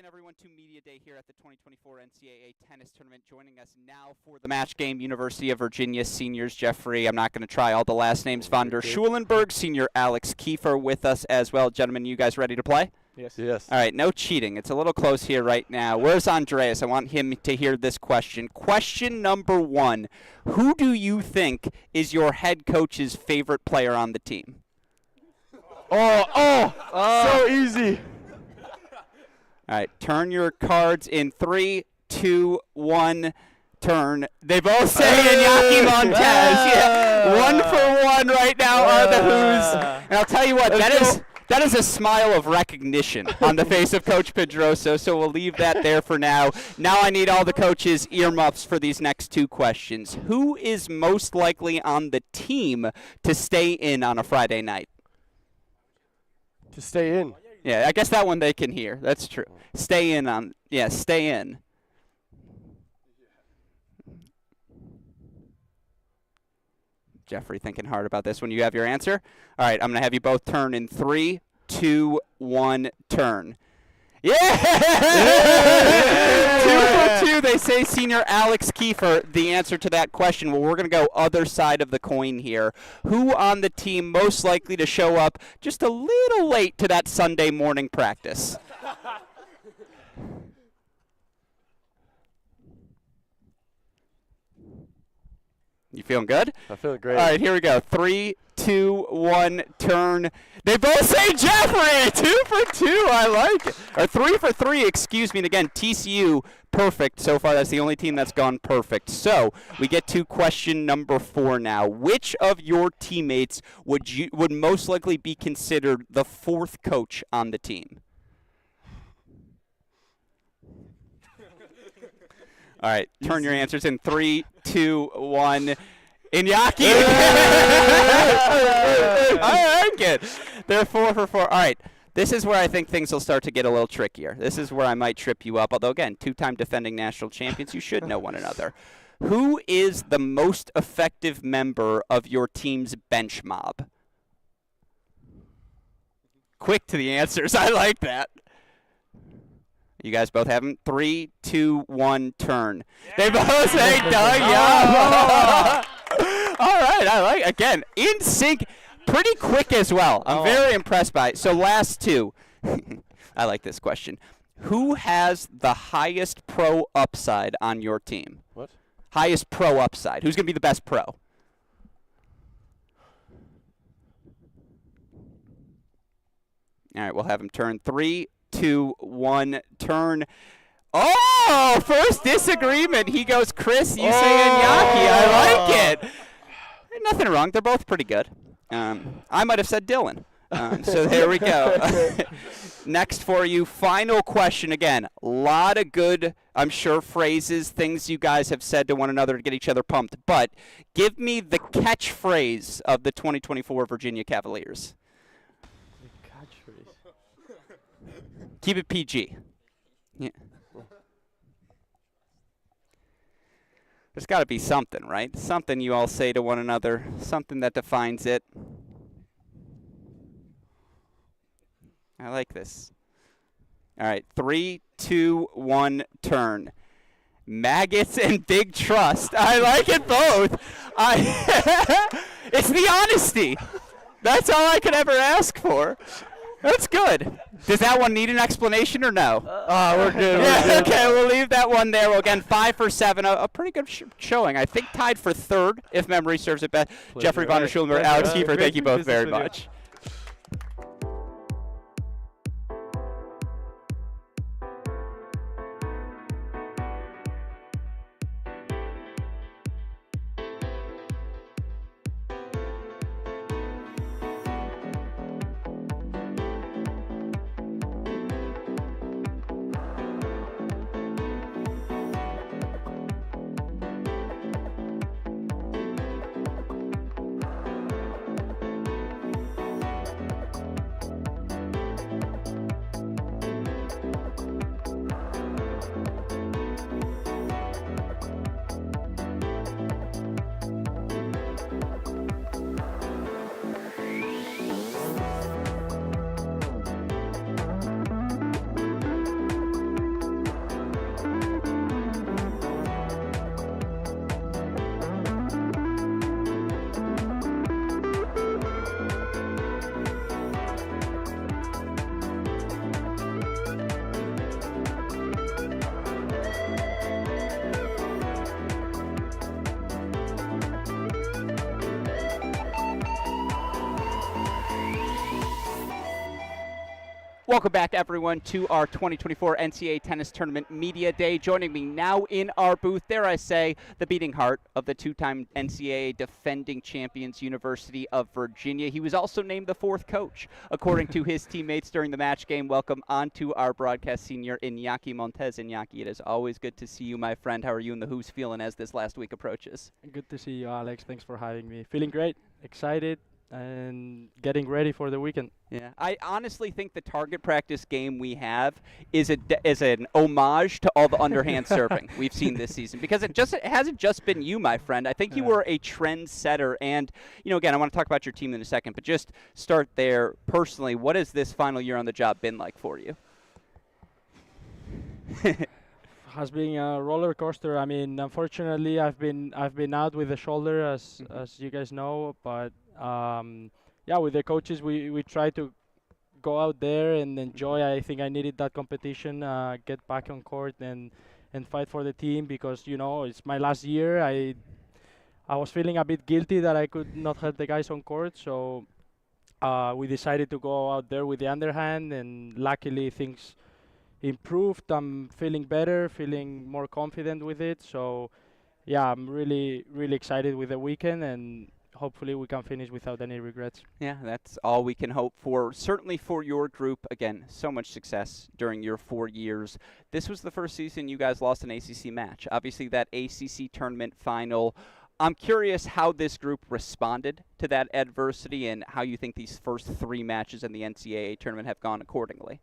again, everyone, to Media Day here at the 2024 NCAA Tennis Tournament. Joining us now for the match game, University of Virginia seniors Jeffrey, I'm not going to try all the last names, von der Schulenberg, senior Alex Kiefer with us as well. Gentlemen, you guys ready to play? Yes. Yes. All right, no cheating. It's a little close here right now. Where's Andreas? I want him to hear this question. Question number 1. Who do you think is your head coach's favorite player on the team? So easy. All right, turn your cards in 3, 2, 1, turn. They both say Inaki Montes. Yeah, 1 for 1 right now are the Who's. And I'll tell you what, that is a smile of recognition on the face of Coach Pedroso, so we'll leave that there for now. Now I need all the coaches' earmuffs for these next 2 questions. Who is most likely on the team to stay in on a Friday night? To stay in. Yeah, I guess that one they can hear. That's true. Stay in on, yeah, stay in. Jeffrey thinking hard about this one. You have your answer? All right, I'm going to have you both turn in 3, 2, 1, turn. Yeah! 2 for 2. They say senior Alex Kiefer, the answer to that question. Well, we're going to go other side of the coin here. Who on the team most likely to show up just a little late to that Sunday morning practice? You feeling good? I feel great. All right, here we go. 3, 2, 1, turn. They both say Jeffrey. 2 for 2. I like it. Or 3 for 3, excuse me. And again, TCU, perfect so far. That's the only team that's gone perfect. So we get to question number 4 now. Which of your teammates would most likely be considered the 4th coach on the team? All right, turn your answers in 3, 2, 1. Inaki. I like it. They're 4 for 4. All right, this is where I think things will start to get a little trickier. This is where I might trip you up. Although, again, 2-time defending national champions, you should know one another. Who is the most effective member of your team's bench mob? Quick to the answers. I like that. You guys both have them? 3, 2, 1, turn. Yeah. They both say Doug Young. All right, I like it. Again, in sync, pretty quick as well. I'm very impressed by it. So last 2. I like this question. Who has the highest pro upside on your team? What? Highest pro upside. Who's going to be the best pro? All right, we'll have him turn 3, 2, 1, turn. Oh, first disagreement. He goes, Chris, you say Inaki. I like it. Nothing wrong. They're both pretty good. I might have said Dylan. So there we go. Next for you, final question. Again, a lot of good, I'm sure, phrases, things you guys have said to one another to get each other pumped. But give me the catchphrase of the 2024 Virginia Cavaliers. Keep it PG. Yeah. There's got to be something, right? Something you all say to one another, something that defines it. I like this. All right, 3, 2, 1, turn. Maggots and big trust. I like it both. It's the honesty. That's all I could ever ask for. That's good. Does that one need an explanation or no? We're good. Yeah, okay, we'll leave that one there. Well, again, 5 for 7, a pretty good showing. I think tied for 3rd, if memory serves it best. Jeffrey von der Schulenberg, Alex Kiefer, thank you both very much. Welcome back, everyone, to our 2024 NCAA Tennis Tournament Media Day. Joining me now in our booth, dare I say, the beating heart of the two-time NCAA defending champions, University of Virginia. He was also named the fourth coach, according to his teammates during the match game. Welcome onto our broadcast senior, Inaki Montes. Inaki, it is always good to see you, my friend. How are you and the Who's feeling as this last week approaches? Good to see you, Alex. Thanks for having me. Feeling great, excited, and getting ready for the weekend. Yeah, I honestly think the target practice game we have is an homage to all the underhand serving we've seen this season, because it hasn't just been you, my friend. I think you were a trendsetter, and again, I want to talk about your team in a second, but just start there personally. What has this final year on the job been like for you? Has been a roller coaster. I mean, unfortunately, I've been out with the shoulder, as you guys know, but yeah, with the coaches, we try to go out there and enjoy. I think I needed that competition, get back on court and fight for the team, because it's my last year. I was feeling a bit guilty that I could not help the guys on court, so we decided to go out there with the underhand, and luckily things improved. I'm feeling better, feeling more confident with it. So yeah, I'm really excited with the weekend, and hopefully we can finish without any regrets. Yeah, that's all we can hope for. Certainly for your group, again, so much success during your 4 years. This was the first season you guys lost an ACC match. Obviously, that ACC tournament final. I'm curious how this group responded to that adversity and how you think these first 3 matches in the NCAA tournament have gone accordingly.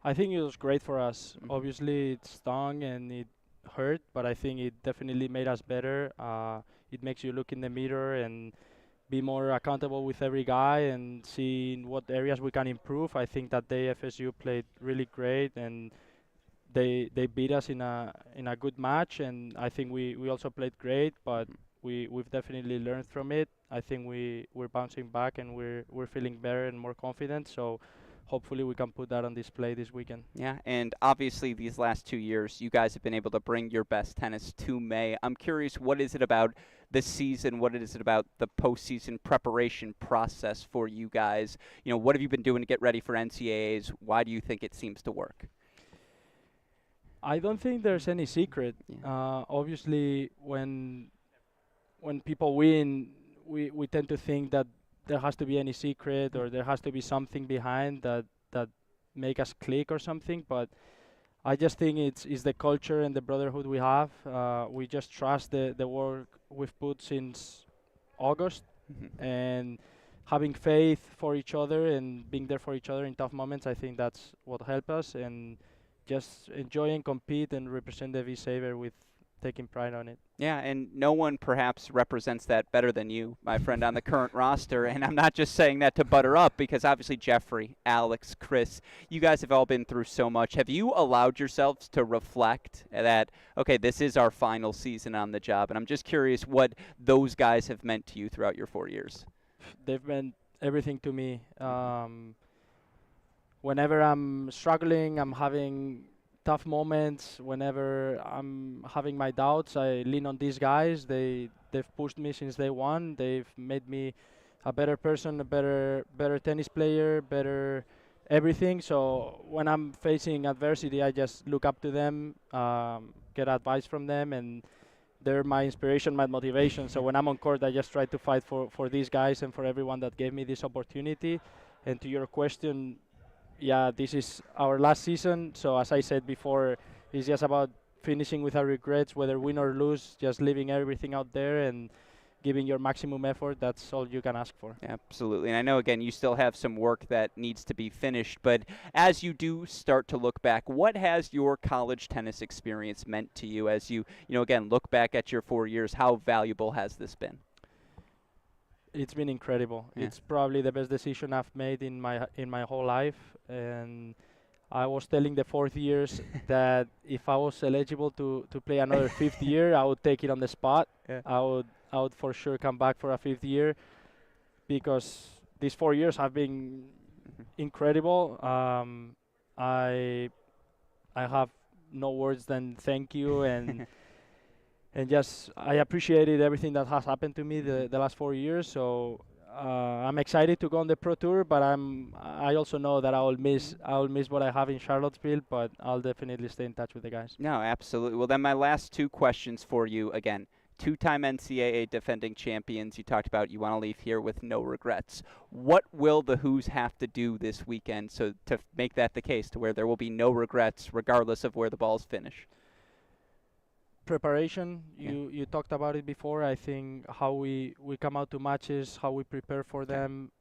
I think it was great for us. Obviously, it stung and it hurt, but I think it definitely made us better. It makes you look in the mirror and be more accountable with every guy and see in what areas we can improve. I think that day FSU played really great, and they beat us in a good match, and I think we also played great, but we've definitely learned from it. I think we're bouncing back, and we're feeling better and more confident. So hopefully we can put that on display this weekend. Yeah, and obviously these last 2 years, you guys have been able to bring your best tennis to May. I'm curious, what is it about this season? What is it about the postseason preparation process for you guys? What have you been doing to get ready for NCAAs? Why do you think it seems to work? I don't think there's any secret. Obviously, when people win, we tend to think that there has to be any secret, or there has to be something behind that make us click or something. But I just think it's the culture and the brotherhood we have. We just trust the work we've put since August, and having faith for each other and being there for each other in tough moments. I think that's what helped us, and just enjoy and compete and represent the V-Saver with taking pride on it. Yeah, and no one perhaps represents that better than you, my friend, on the current roster. And I'm not just saying that to butter up, because obviously Jeffrey, Alex, Chris, you guys have all been through so much. Have you allowed yourselves to reflect that, okay, this is our final season on the job? And I'm just curious what those guys have meant to you throughout your 4 years. They've meant everything to me. Whenever I'm struggling, I'm having tough moments, whenever I'm having my doubts, I lean on these guys. They've pushed me since day one. They've made me a better person, a better tennis player, better everything. So when I'm facing adversity, I just look up to them, get advice from them, and they're my inspiration, my motivation. So when I'm on court, I just try to fight for these guys and for everyone that gave me this opportunity. And to your question, yeah, this is our last season. So as I said before, it's just about finishing without regrets, whether win or lose, just leaving everything out there and giving your maximum effort. That's all you can ask for. Absolutely. And I know, again, you still have some work that needs to be finished, but as you do start to look back, what has your college tennis experience meant to you as you again, look back at your 4 years? How valuable has this been? It's been incredible. Yeah. It's probably the best decision I've made in my whole life. And I was telling the 4th years that if I was eligible to play another 5th year, I would take it on the spot. Yeah. I would for sure come back for a 5th year, because these 4 years have been incredible. I have no words than thank you, and and just I appreciated everything that has happened to me the last 4 years. So I'm excited to go on the Pro Tour, but I also know that I will miss what I have in Charlottesville, but I'll definitely stay in touch with the guys. No, absolutely. Well, then my last two questions for you again. Two-time NCAA defending champions. You talked about you want to leave here with no regrets. What will the Who's have to do this weekend so to make that the case, to where there will be no regrets regardless of where the balls finish? Preparation, Yeah. you talked about it before. I think how we come out to matches, how we prepare for Okay. them,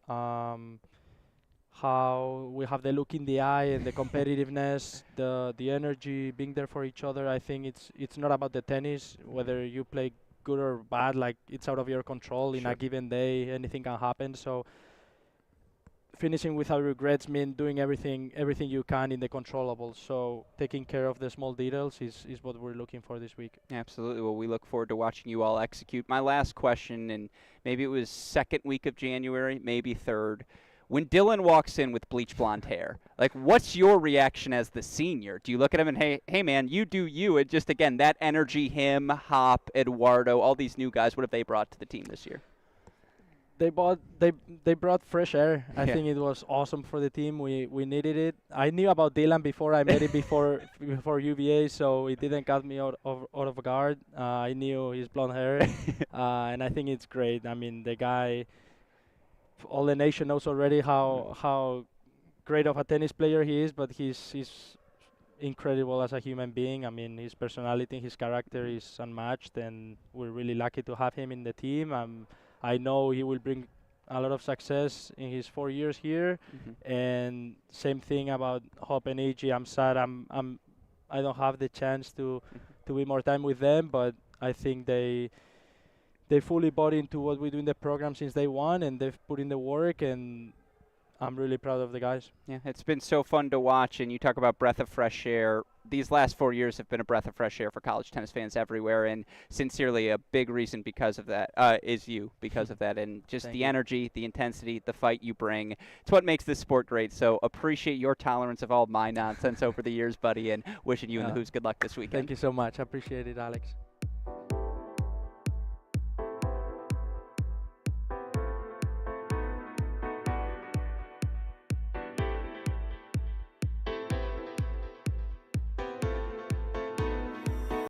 how we have the look in the eye and the competitiveness, the energy, being there for each other. I think it's not about the tennis, whether you play good or bad. Like, it's out of your control. In a Sure. given day, anything can happen. So finishing without regrets mean doing everything you can in the controllables. So taking care of the small details is what we're looking for this week. Absolutely. Well, we look forward to watching you all execute. My last question, and maybe it was second week of January, maybe third. When Dylan walks in with bleach blonde hair, like, what's your reaction as the senior? Do you look at him and, hey man, you do you? And just, again, that energy, him, Hop, Eduardo, all these new guys, what have they brought to the team this year? They brought fresh air. I Yeah. think it was awesome for the team. We needed it. I knew about Dylan before I met him before UVA, so it didn't catch me out of guard. I knew his blonde hair, and I think it's great. I mean, the guy, all the nation knows already how great of a tennis player he is, but he's incredible as a human being. I mean, his personality, his character is unmatched, and we're really lucky to have him in the team. I know he will bring a lot of success in his 4 years here. Mhm. And same thing about Hop and AG. I'm sad I don't have the chance to be more time with them, but I think they fully bought into what we do in the program since day one, and they've put in the work, and I'm really proud of the guys. Yeah, it's been so fun to watch, and you talk about breath of fresh air. These last 4 years have been a breath of fresh air for college tennis fans everywhere, and sincerely, a big reason because of that is you, because of that, and just Thank the you. energy, the intensity, the fight you bring. It's what makes this sport great, so appreciate your tolerance of all my nonsense over the years, buddy, and wishing you and the Yeah. Who's good luck this weekend. Thank you so much. I appreciate it, Alex.